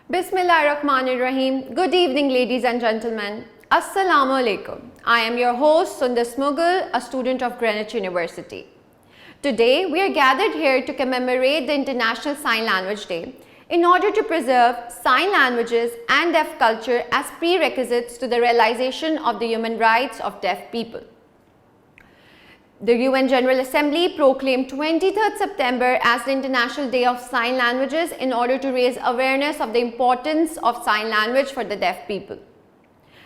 Bismillahirrahmanirrahim. Good evening, ladies and gentlemen. Assalamu alaikum. I am your host, Sundar Mughal, a student of Greenwich University. Today, we are gathered here to commemorate the International Sign Language Day in order to preserve sign languages and deaf culture as prerequisites to the realization of the human rights of deaf people. The UN General Assembly proclaimed 23rd September as the International Day of Sign Languages in order to raise awareness of the importance of sign language for the deaf people.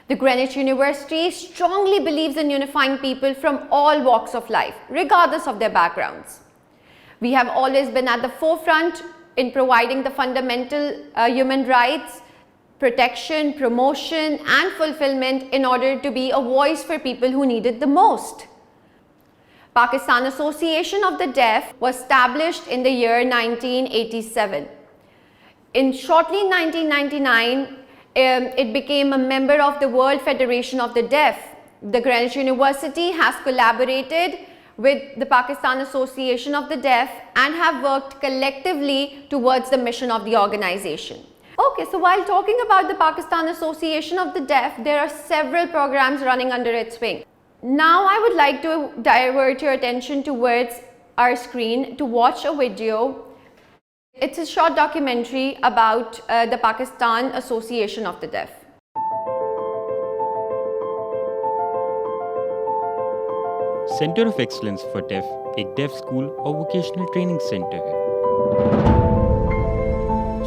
The Greenwich University strongly believes in unifying people from all walks of life, regardless of their backgrounds. We have always been at the forefront in providing the fundamental human rights, protection, promotion, and fulfillment in order to be a voice for people who need it the most. Pakistan Association of the Deaf was established in the year 1987. Shortly in 1999, it became a member of the World Federation of the Deaf. The Greenwich University has collaborated with the Pakistan Association of the Deaf and have worked collectively towards the mission of the organization. Okay, so while talking about the Pakistan Association of the Deaf, there are several programs running under its wing. Now I would like to divert your attention towards our screen to watch a video. It's a short documentary about the Pakistan Association of the Deaf. Centre of excellence for def एक def school और vocational training centre है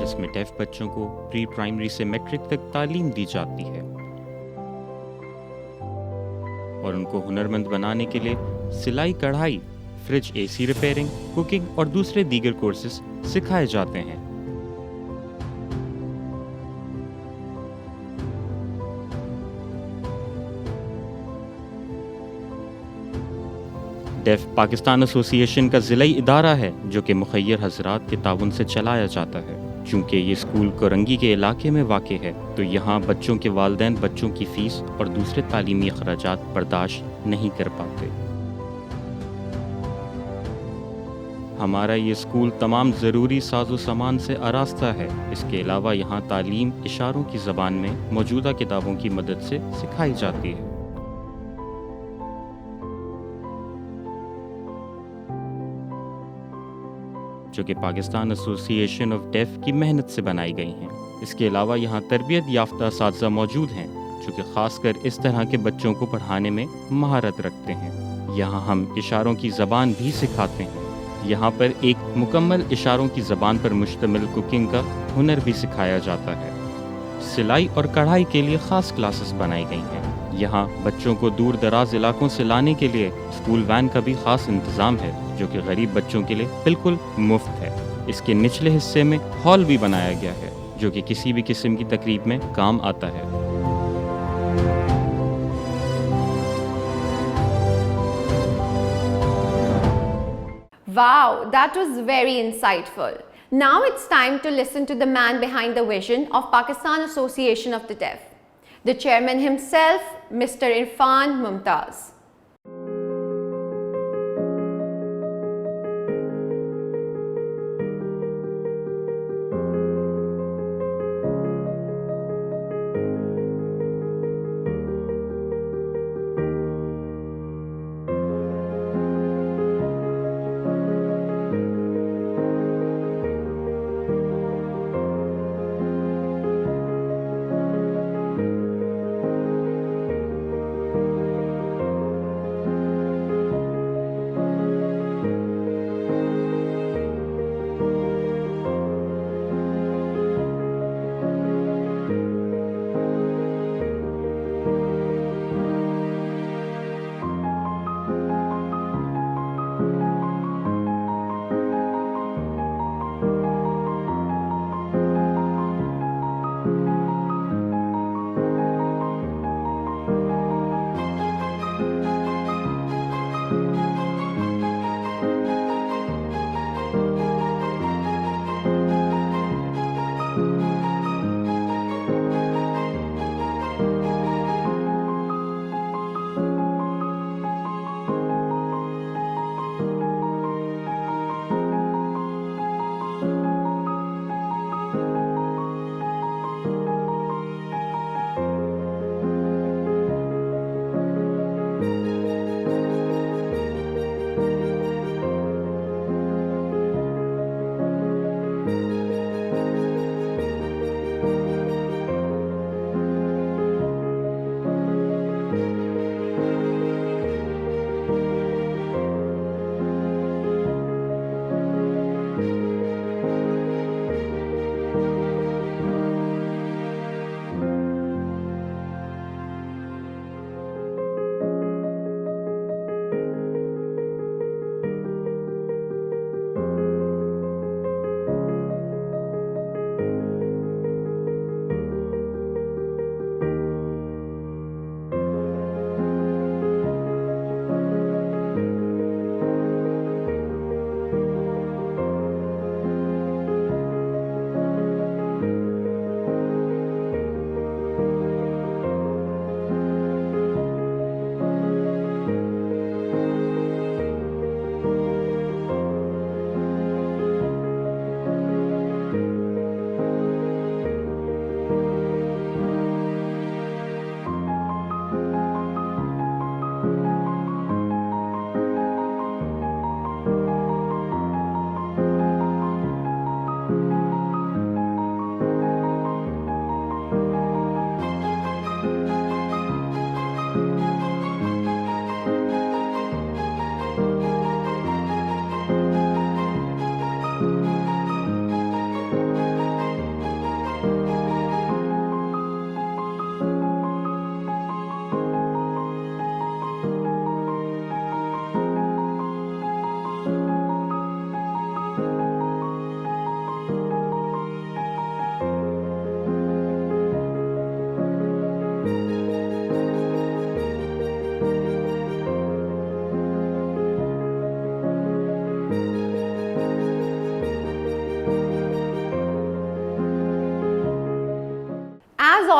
जिसमें def बच्चों को pre primary से matric तक तालीम दी जाती है और उनको हुनरमंद बनाने के लिए सिलाई कढ़ाई, फ्रिज एसी रिपेयरिंग, कुकिंग और दूसरे दीगर कोर्सेज सिखाए जाते हैं। डेफ पाकिस्तान एसोसिएशन का ज़िलाई इदारा है जो कि मुखय्यर हजरात के ताउन से चलाया जाता है। चूँकि ये स्कूल कोरंगी के इलाके में वाक़ है तो यहाँ बच्चों के वालिदैन बच्चों की फ़ीस और दूसरे तालीमी अखराजात बर्दाश्त नहीं कर पाते। हमारा ये स्कूल तमाम ज़रूरी साजो सामान से आरास्ता है। इसके अलावा यहाँ तालीम इशारों की ज़बान में मौजूदा किताबों की मदद से सिखाई जाती है। जो कि पाकिस्तान एसोसिएशन ऑफ डेफ की मेहनत से बनाई गई हैं। इसके अलावा यहाँ तरबियत याफ्ता असातिज़ा मौजूद हैं जो कि ख़ासकर इस तरह के बच्चों को पढ़ाने में महारत रखते हैं। यहाँ हम इशारों की ज़बान भी सिखाते हैं। यहाँ पर एक मुकम्मल इशारों की ज़बान पर मुश्तमिल कुकिंग का हुनर भी सिखाया जाता है। सिलाई और कढ़ाई के लिए ख़ास क्लासेस बनाई गई हैं। यहाँ बच्चों को दूर दराज इलाकों से लाने के लिए स्कूल वैन का भी ख़ास इंतज़ाम है जो कि गरीब बच्चों के लिए बिल्कुल मुफ्त है। इसके निचले हिस्से में हॉल भी बनाया गया है जो कि किसी भी किस्म की तकरीब में काम आता है। Wow, that was very insightful. Now it's time to listen to the man behind the vision of Pakistan Association of the Deaf, the chairman himself, Mr. Irfan Mumtaz.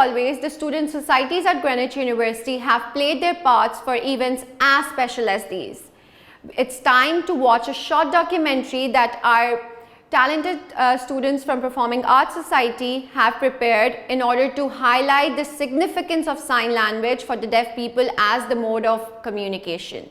always, the student societies at Greenwich University have played their parts for events as special as these. It's time to watch a short documentary that our talented students from Performing Arts Society have prepared in order to highlight the significance of sign language for the deaf people as the mode of communication.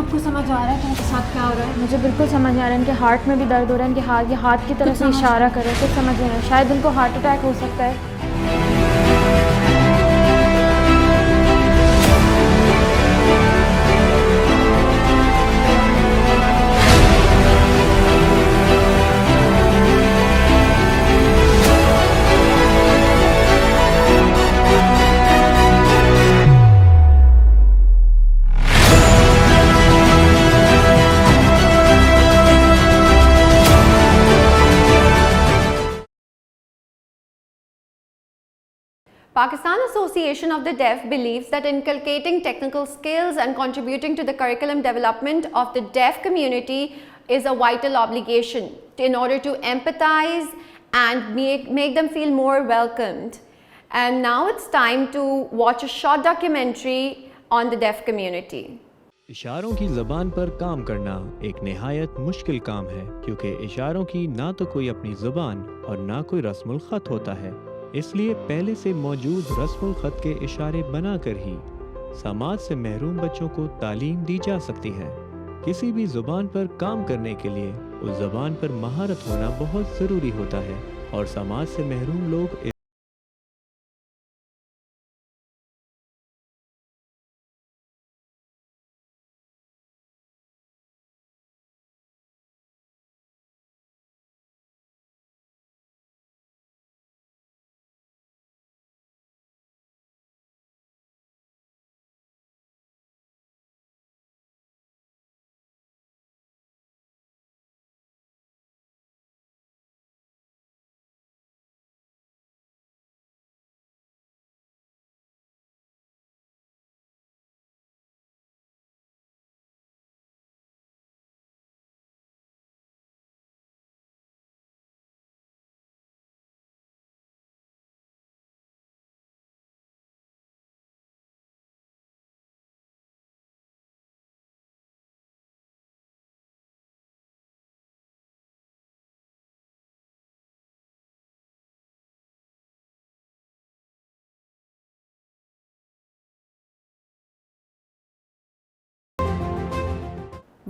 आपको समझ आ रहा है कि उनके साथ क्या हो रहा है? मुझे बिल्कुल समझ आ रहा है, इनके हार्ट में भी दर्द हो रहा है, इनके हाथ की तरफ से इशारा कर रहे हैं, कुछ समझ नहीं आ रहा है, शायद उनको हार्ट अटैक हो सकता है। Pakistan Association of the Deaf believes that inculcating technical skills and contributing to the curriculum development of the deaf community is a vital obligation in order to empathize and make them feel more welcomed. And now it's time to watch a short documentary on the deaf community. इशारों की ज़बान पर काम करना एक निहायत मुश्किल काम है, क्योंकि इशारों की ना तो कोई अपनी ज़बान और ना कोई रस्मुल ख़त होता है। इसलिए पहले से मौजूद रस्मुल ख़त के इशारे बनाकर ही समाज से महरूम बच्चों को तालीम दी जा सकती है। किसी भी ज़ुबान पर काम करने के लिए उस ज़बान पर महारत होना बहुत ज़रूरी होता है, और समाज से महरूम लोग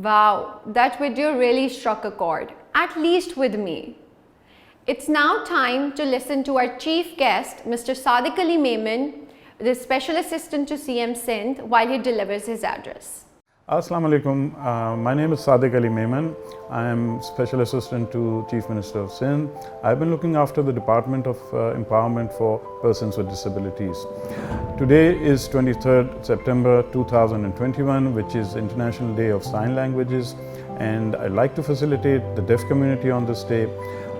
Wow, that video really struck a chord, at least with me. It's now time to listen to our chief guest, Mr. Sadiq Ali Memon, the Special Assistant to CM Sindh, while he delivers his address. Assalamu alaikum. My name is Sadiq Ali Memon. I am Special Assistant to Chief Minister of Sindh. I've been looking after the Department of Empowerment for Persons with Disabilities. Today is 23rd September 2021, which is International Day of Sign Languages, and I'd like to facilitate the deaf community on this day.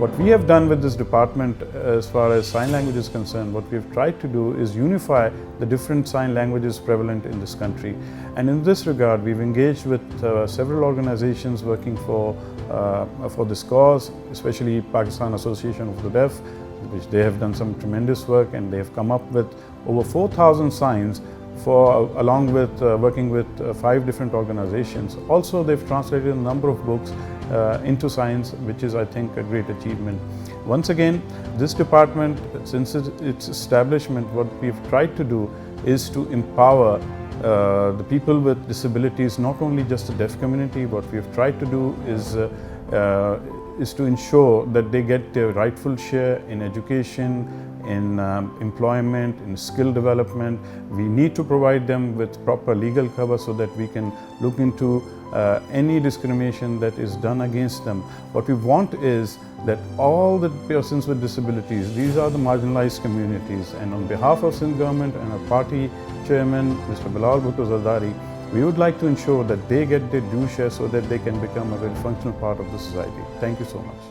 What we have done with this department as far as sign language is concerned, what we've tried to do is unify the different sign languages prevalent in this country. And in this regard, we've engaged with several organizations working for this cause, especially Pakistan Association of the Deaf, which they have done some tremendous work, and they have come up with over 4,000 signs along with working with 5 different organizations. Also, they've translated a number of books into signs, which is, I think, a great achievement. Once again, this department, since its establishment, what we've tried to do is to empower the people with disabilities, not only just the deaf community. What we've tried to do is to ensure that they get their rightful share in education, in employment, in skill development. We need to provide them with proper legal cover so that we can look into any discrimination that is done against them. What we want is that all the persons with disabilities, these are the marginalized communities, and on behalf of Sindh government and our party chairman, Mr. Bilal Bhutto Zardari, We would like to ensure that they get their due share so that they can become a very functional part of the society. Thank you so much.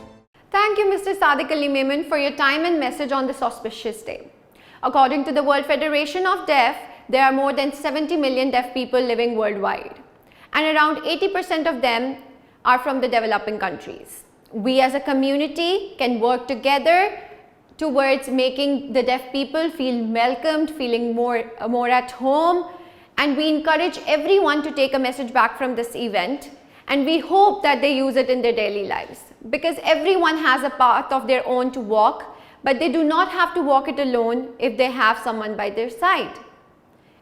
Thank you, Mr. Sadiq Ali Memon, for your time and message on this auspicious day. According to the World Federation of Deaf, there are more than 70 million deaf people living worldwide, and around 80% of them are from the developing countries. We as a community can work together towards making the deaf people feel welcomed, feeling more at home, and we encourage everyone to take a message back from this event, and we hope that they use it in their daily lives, because everyone has a path of their own to walk, but they do not have to walk it alone if they have someone by their side.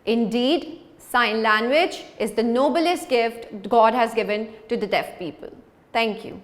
Indeed, sign language is the noblest gift God has given to the deaf people. Thank you.